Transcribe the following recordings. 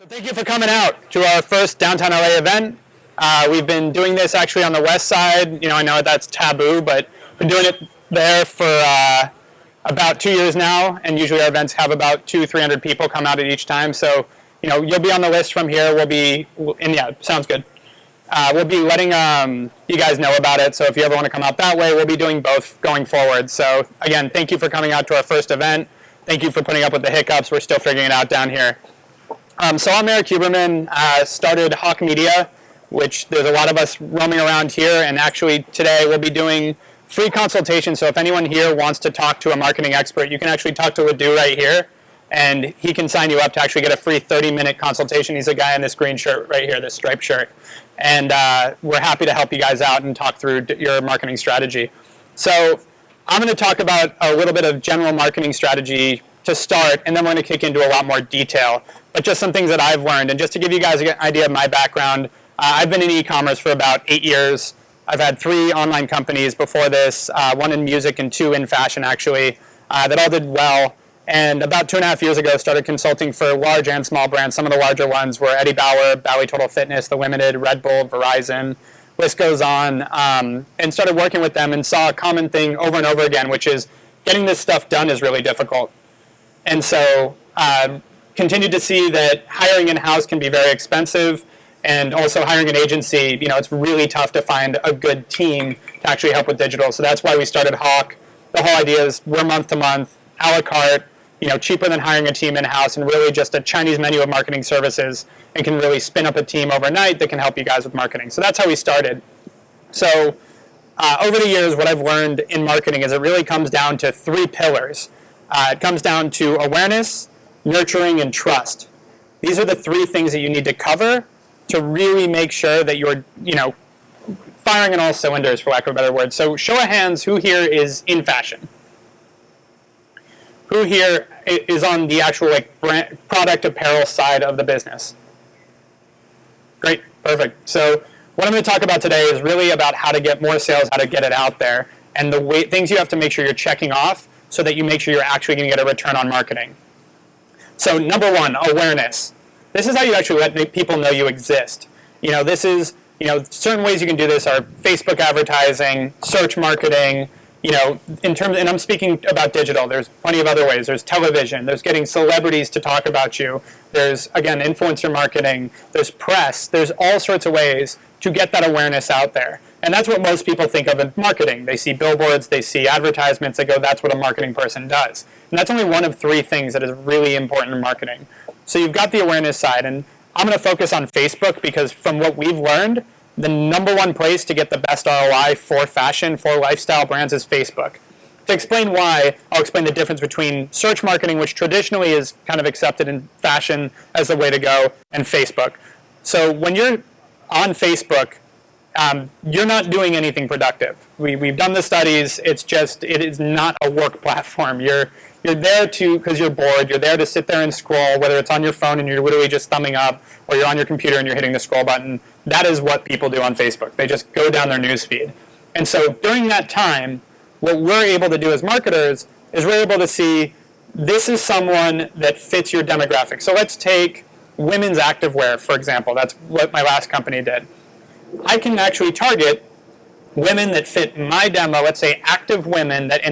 So thank you for coming out to our first downtown LA event. We've been doing this actually on the west side. I know that's taboo, but been doing it there for about 2 years now, and usually our events have about 200-300 people come out at each time. So you'll be on the list from here. Sounds good. We'll be letting you guys know about it. So if you ever want to come out that way, we'll be doing both going forward. So again, thank you for coming out to our first event. Thank you for putting up with the hiccups. We're still figuring it out down here. So I'm Erik Huberman, started Hawke Media, which there's a lot of us roaming around here, and actually today we'll be doing free consultations. So if anyone here wants to talk to a marketing expert, you can actually talk to Ladue right here, and he can sign you up to actually get a free 30-minute consultation. He's a guy in this green shirt right here, this striped shirt. And we're happy to help you guys out and talk through your marketing strategy. So I'm going to talk about a little bit of general marketing strategy to start, and then we're going to kick into a lot more detail. But just some things that I've learned. And just to give you guys an idea of my background, I've been in e-commerce for about 8 years. I've had 3 online companies before this, 1 in music and 2 in fashion, actually, that all did well. And about 2.5 years ago, started consulting for large and small brands. Some of the larger ones were Bauer, Bally Total Fitness, The Limited, Red Bull, Verizon, list goes on, and started working with them and saw a common thing over and over again, which is getting this stuff done is really difficult. And so continued to see that hiring in-house can be very expensive, and also hiring an agency, it's really tough to find a good team to actually help with digital. So that's why we started Hawke. The whole idea is we're month to month, a la carte, cheaper than hiring a team in-house, and really just a Chinese menu of marketing services, and can really spin up a team overnight that can help you guys with marketing. So that's how we started. So over the years, what I've learned in marketing is it really comes down to 3 pillars. It comes down to awareness, nurturing, and trust. These are the 3 things that you need to cover to really make sure that you're, firing on all cylinders, for lack of a better word. So show of hands, who here is in fashion? Who here is on the actual brand, product apparel side of the business? Great, perfect. So what I'm going to talk about today is really about how to get more sales, how to get it out there, and the things you have to make sure you're checking off so that you make sure you're actually going to get a return on marketing. So number 1, awareness. This is how you actually let people know you exist. This is, certain ways you can do this are Facebook advertising, search marketing, and I'm speaking about digital. There's plenty of other ways. There's television. There's getting celebrities to talk about you. There's, again, influencer marketing. There's press. There's all sorts of ways to get that awareness out there. And that's what most people think of in marketing. They see billboards, they see advertisements, they go, that's what a marketing person does. And that's only one of 3 things that is really important in marketing. So you've got the awareness side, and I'm going to focus on Facebook because from what we've learned, the number 1 place to get the best ROI for fashion, for lifestyle brands is Facebook. To explain why, I'll explain the difference between search marketing, which traditionally is kind of accepted in fashion as the way to go, and Facebook. So when you're on Facebook, you're not doing anything productive. We've done the studies. It is not a work platform. You're there because you're bored. You're there to sit there and scroll, whether it's on your phone and you're literally just thumbing up, or you're on your computer and you're hitting the scroll button. That is what people do on Facebook. They just go down their news feed. And so during that time, what we're able to do as marketers is we're able to see this is someone that fits your demographic. So let's take women's activewear, for example. That's what my last company did. I can actually target women that fit my demo, let's say active women that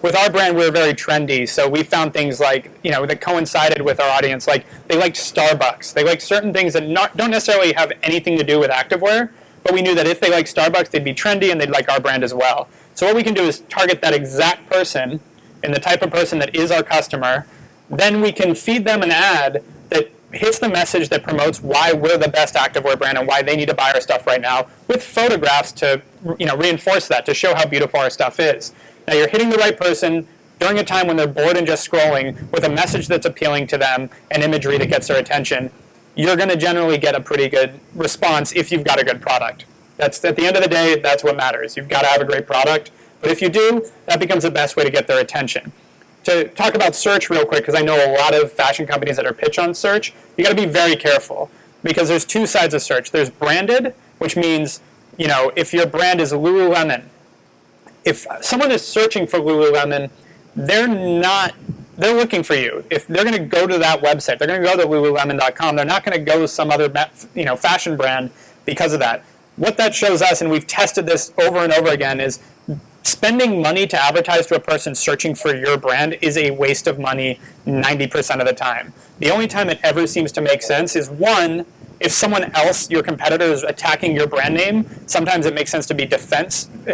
with our brand, we're very trendy. So we found things like, that coincided with our audience. Like they liked Starbucks. They liked certain things that don't necessarily have anything to do with activewear, but we knew that if they liked Starbucks, they'd be trendy and they'd like our brand as well. So what we can do is target that exact person and the type of person that is our customer. Then we can feed them an ad that hits the message that promotes why we're the best activewear brand and why they need to buy our stuff right now, with photographs to reinforce that, to show how beautiful our stuff is. Now you're hitting the right person during a time when they're bored and just scrolling, with a message that's appealing to them and imagery that gets their attention. You're going to generally get a pretty good response if you've got a good product. That's, at the end of the day, that's what matters. You've got to have a great product. But if you do, that becomes the best way to get their attention. To talk about search real quick, because I know a lot of fashion companies that are pitched on search, you got to be very careful, because there's 2 sides of search. There's branded, which means, if your brand is Lululemon, if someone is searching for Lululemon, they're not they're looking for you. If they're going to go to that website, they're going to go to lululemon.com. They're not going to go to some other fashion brand because of that. What that shows us, and we've tested this over and over again, is spending money to advertise to a person searching for your brand is a waste of money 90% of the time. The only time it ever seems to make sense is, one, if someone else, your competitor, is attacking your brand name, sometimes it makes sense to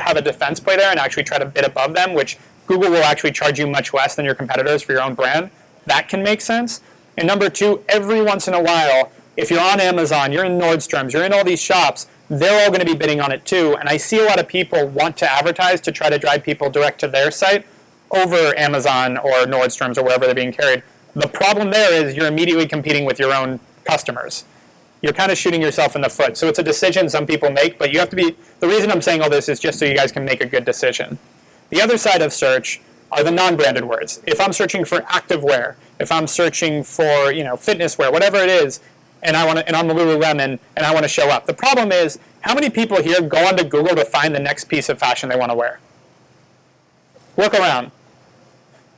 have a defense play there and actually try to bid above them, which Google will actually charge you much less than your competitors for your own brand. That can make sense. And number two, every once in a while, if you're on Amazon, you're in Nordstrom's, you're in all these shops, they're all going to be bidding on it too. And I see a lot of people want to advertise to try to drive people direct to their site over Amazon or Nordstrom's or wherever they're being carried. The problem there is you're immediately competing with your own customers. You're kind of shooting yourself in the foot. So it's a decision some people make, but you have to be, the reason I'm saying all this is just so you guys can make a good decision. The other side of search are the non-branded words. If I'm searching for activewear, if I'm searching for fitness wear, whatever it is, and I'm Lululemon and I want to show up. The problem is, how many people here go onto Google to find the next piece of fashion they want to wear? Look around.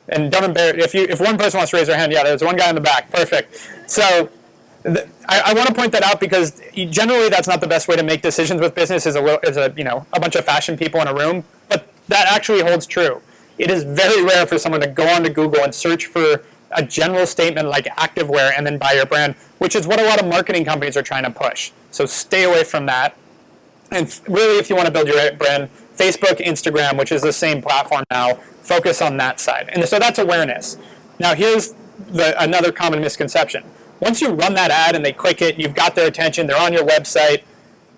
And don't embarrass, if one person wants to raise their hand, yeah, there's one guy in the back, perfect. So I want to point that out because generally that's not the best way to make decisions with business, is a bunch of fashion people in a room, but that actually holds true. It is very rare for someone to go onto Google and search for a general statement like activewear and then buy your brand, which is what a lot of marketing companies are trying to push. So stay away from that. And really, if you want to build your brand, Facebook, Instagram, which is the same platform now, focus on that side. And so that's awareness. Now here's another common misconception. Once you run that ad and they click it, you've got their attention, they're on your website,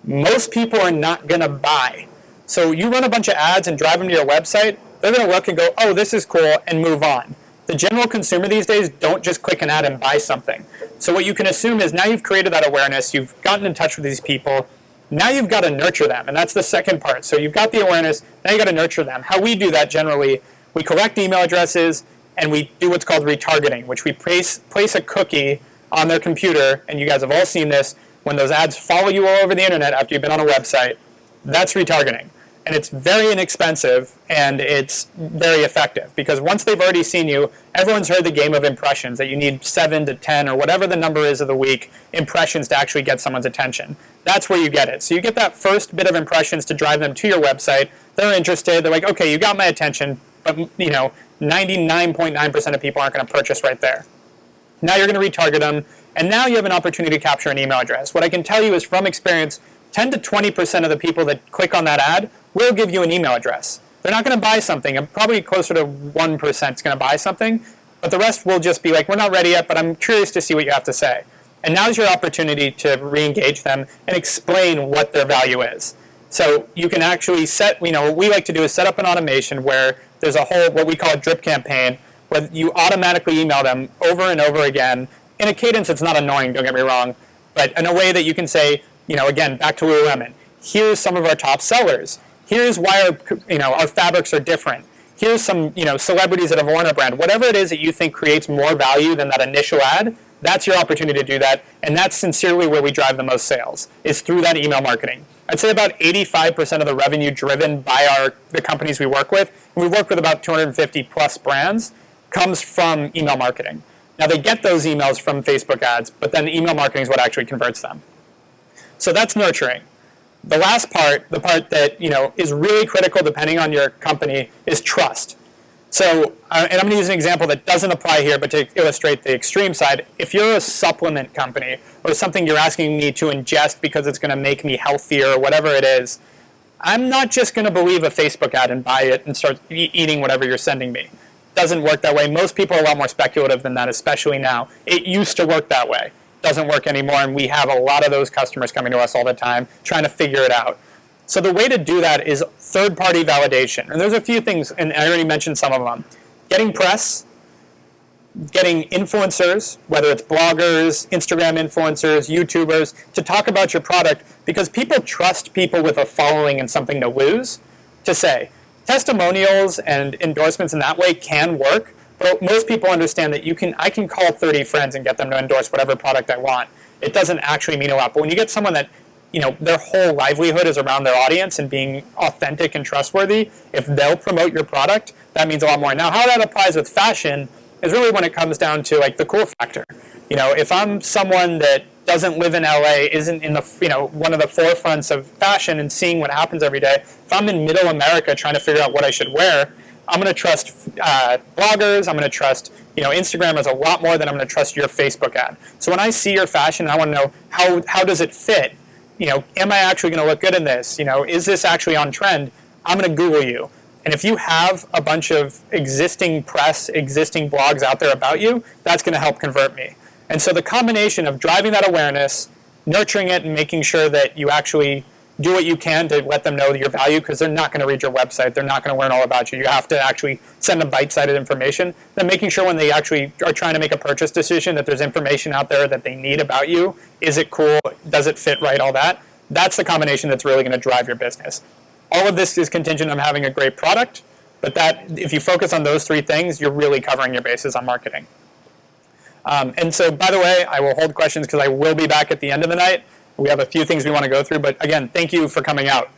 most people are not going to buy. So you run a bunch of ads and drive them to your website, they're going to look and go, oh, this is cool, and move on. The general consumer these days don't just click an ad and buy something. So what you can assume is now you've created that awareness, you've gotten in touch with these people, now you've got to nurture them, and that's the second part. So you've got the awareness, now you've got to nurture them. How we do that generally, we collect email addresses, and we do what's called retargeting, which we place a cookie on their computer, and you guys have all seen this, when those ads follow you all over the internet after you've been on a website, that's retargeting. And it's very inexpensive, and it's very effective, because once they've already seen you, everyone's heard the game of impressions, that you need 7 to 10, or whatever the number is of the week, impressions to actually get someone's attention. That's where you get it. So you get that first bit of impressions to drive them to your website. They're interested. They're like, okay, you got my attention, but 99.9% of people aren't going to purchase right there. Now you're going to retarget them, and now you have an opportunity to capture an email address. What I can tell you is, from experience, 10 to 20% of the people that click on that ad will give you an email address. They're not going to buy something, and probably closer to 1% is going to buy something, but the rest will just be like, we're not ready yet, but I'm curious to see what you have to say. And now's your opportunity to re-engage them and explain what their value is. So you can actually set, what we like to do is set up an automation where there's a whole, what we call a drip campaign, where you automatically email them over and over again in a cadence that's not annoying, don't get me wrong, but in a way that you can say, again, back to Lululemon, here's some of our top sellers. Here's why our fabrics are different. Here's some celebrities that have worn our brand. Whatever it is that you think creates more value than that initial ad, that's your opportunity to do that, and that's sincerely where we drive the most sales, is through that email marketing. I'd say about 85% of the revenue driven by the companies we work with, and we work with about 250 plus brands, comes from email marketing. Now they get those emails from Facebook ads, but then email marketing is what actually converts them. So that's nurturing. The last part, the part that is really critical depending on your company, is trust. So, and I'm going to use an example that doesn't apply here, but to illustrate the extreme side, if you're a supplement company or something you're asking me to ingest because it's going to make me healthier or whatever it is, I'm not just going to believe a Facebook ad and buy it and start eating whatever you're sending me. Doesn't work that way. Most people are a lot more speculative than that, especially now. It used to work that way. Doesn't work anymore, and we have a lot of those customers coming to us all the time trying to figure it out. So the way to do that is third-party validation. And there's a few things, and I already mentioned some of them. Getting press, getting influencers, whether it's bloggers, Instagram influencers, YouTubers, to talk about your product, because people trust people with a following and something to lose to say. Testimonials and endorsements in that way can work, but most people understand that I can call 30 friends and get them to endorse whatever product I want. It doesn't actually mean a lot. But when you get someone that their whole livelihood is around their audience and being authentic and trustworthy, if they'll promote your product, that means a lot more. Now, how that applies with fashion is really when it comes down to like the cool factor. If I'm someone that doesn't live in LA, isn't in the one of the forefronts of fashion and seeing what happens every day, if I'm in middle America trying to figure out what I should wear, I'm going to trust bloggers. I'm going to trust Instagram is a lot more than I'm going to trust your Facebook ad. So when I see your fashion, I want to know how does it fit? Am I actually going to look good in this? Is this actually on trend? I'm going to Google you. And if you have a bunch of existing press, existing blogs out there about you, that's going to help convert me. And so the combination of driving that awareness, nurturing it, and making sure that you actually do what you can to let them know your value, because they're not going to read your website. They're not going to learn all about you. You have to actually send them bite-sized information. Then making sure when they actually are trying to make a purchase decision that there's information out there that they need about you. Is it cool? Does it fit right? All that. That's the combination that's really going to drive your business. All of this is contingent on having a great product, but if you focus on those three things, you're really covering your bases on marketing. And so, by the way, I will hold questions because I will be back at the end of the night. We have a few things we want to go through, but again, thank you for coming out.